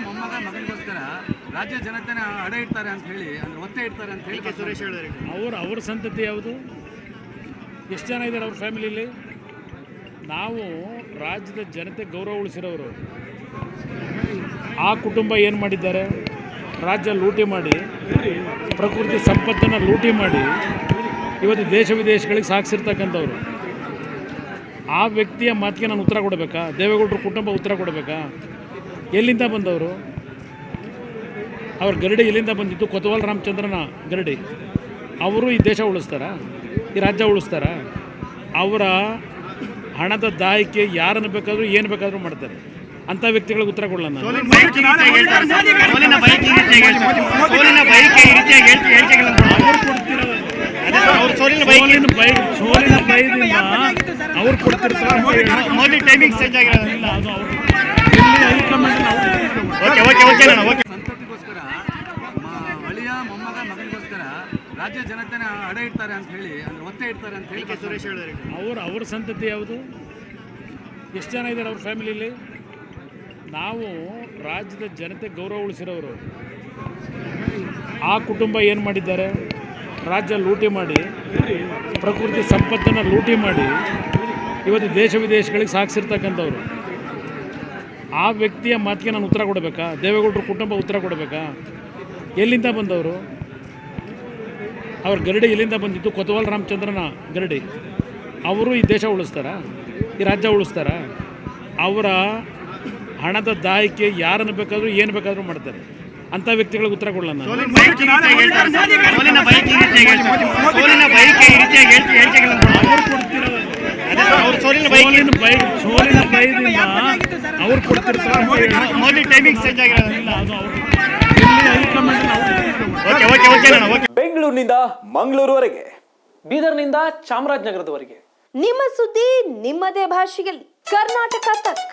ಮೊಮ್ಮಗ ಮಗನಿಗೋಸ್ಕರ ರಾಜ್ಯ ಜನತೆನ ಅಡೆ ಇಡ್ತಾರೆ ಅಂತ ಹೇಳಿ, ಅಂದ್ರೆ ಒತ್ತೆ ಇಡ್ತಾರೆ ಅಂತ ಹೇಳಿ ಸುರೇಶ್ ಹೇಳಿದ್ರು. ಅವ್ರ ಸಂತತಿ ಯಾವುದು? ಎಷ್ಟು ಜನ ಇದ್ದಾರೆ ಅವ್ರ ಫ್ಯಾಮಿಲಿಲಿ? ನಾವು ರಾಜ್ಯದ ಜನತೆ ಗೌರವ ಉಳಿಸಿರೋರು. ಆ ಕುಟುಂಬ ಏನು ಮಾಡಿದ್ದಾರೆ? ರಾಜ್ಯ ಲೂಟಿ ಮಾಡಿ, ಪ್ರಕೃತಿ ಸಂಪತ್ತನ್ನು ಲೂಟಿ ಮಾಡಿ ಇವತ್ತು ದೇಶ ವಿದೇಶಗಳಿಗೆ ಸಾಗಿಸಿರ್ತಕ್ಕಂಥವ್ರು. ಆ ವ್ಯಕ್ತಿಯ ಮಾತಿಗೆ ನಾನು ಉತ್ತರ ಕೊಡಬೇಕಾ? ದೇವೇಗೌಡರ ಕುಟುಂಬ ಉತ್ತರ ಕೊಡಬೇಕಾ? ಎಲ್ಲಿಂದ ಬಂದವರು? ಅವ್ರ ಗರಡಿ ಎಲ್ಲಿಂದ ಬಂದಿತ್ತು? ಕೊತ್ವಾಲ್ ರಾಮಚಂದ್ರನ ಗರಡಿ. ಅವರು ಈ ದೇಶ ಉಳಿಸ್ತಾರಾ? ಈ ರಾಜ್ಯ ಉಳಿಸ್ತಾರಾ? ಅವರ ಹಣದ ದಾಯಿಕೆ ಯಾರನ್ನು ಬೇಕಾದರೂ ಏನು ಬೇಕಾದರೂ ಮಾಡ್ತಾರೆ. ಅಂಥ ವ್ಯಕ್ತಿಗಳಿಗೆ ಉತ್ತರ ಕೊಡಲ್ಲ ನಾನು. ಸೋಲಿನ ಭಯದಿಂದ ಅವ್ರು ಕೊಡ್ತಿರ್ತಾರೆ. ಸಂತತಿಗೋಸ್ಕರ ಅಳಿಯ ಮೊಮ್ಮಗ ಮಗನಿಗೋಸ್ಕರ ರಾಜ್ಯ ಜನತೆನ ಅಡೆ ಇಡ್ತಾರೆ ಅಂತ ಹೇಳಿ, ಅಂದ್ರೆ ಒತ್ತೆ ಇಡ್ತಾರೆ ಅಂತ ಹೇಳಿ ಸುರೇಶ್ ಹೇಳಿದ್ರು. ಅವ್ರ ಸಂತತಿ ಯಾವುದು? ಎಷ್ಟು ಜನ ಇದ್ದಾರೆ ಅವ್ರ ಫ್ಯಾಮಿಲಿಲಿ? ನಾವು ರಾಜ್ಯದ ಜನತೆ ಗೌರವ ಉಳಿಸಿರೋರು. ಆ ಕುಟುಂಬ ಏನು ಮಾಡಿದ್ದಾರೆ? ರಾಜ್ಯ ಲೂಟಿ ಮಾಡಿ, ಪ್ರಕೃತಿ ಸಂಪತ್ತನ್ನು ಲೂಟಿ ಮಾಡಿ ಇವತ್ತು ದೇಶ ವಿದೇಶಗಳಿಗೆ ಸಾಗಿಸಿರ್ತಕ್ಕಂಥವ್ರು. ಆ ವ್ಯಕ್ತಿಯ ಮಾತಿಗೆ ನಾನು ಉತ್ತರ ಕೊಡಬೇಕಾ? ದೇವೇಗೌಡರ ಕುಟುಂಬ ಉತ್ತರ ಕೊಡಬೇಕಾ? ಎಲ್ಲಿಂದ ಬಂದವರು? ಅವ್ರ ಗರಡಿ ಎಲ್ಲಿಂದ ಬಂದಿತ್ತು? ಕೊತ್ವಾಲ್ ರಾಮಚಂದ್ರನ ಗರಡಿ. ಅವರು ಈ ದೇಶ ಉಳಿಸ್ತಾರಾ? ಈ ರಾಜ್ಯ ಉಳಿಸ್ತಾರಾ? ಅವರ ಹಣದ ದಾಯಿಕೆ ಯಾರನ್ನು ಬೇಕಾದರೂ ಏನು ಬೇಕಾದರೂ ಮಾಡ್ತಾರೆ. ಅಂಥ ವ್ಯಕ್ತಿಗಳಿಗೆ ಉತ್ತರ ಕೊಡಲ್ಲ ನಾನು. ಸೋಲಿನ ಭಯದಿಂದ ಅವ್ರು ಕೊಡ್ತಿರ್ತಾರೆ. ಬೆಂಗಳೂರಿನಿಂದ ಮಂಗಳೂರುವರೆಗೆ, ಬೀದರ್ನಿಂದ ಚಾಮರಾಜನಗರದವರೆಗೆ ನಿಮ್ಮ ಸುದ್ದಿ ನಿಮ್ಮದೇ ಭಾಷೆಯಲ್ಲಿ. ಕರ್ನಾಟಕ ತಕ್.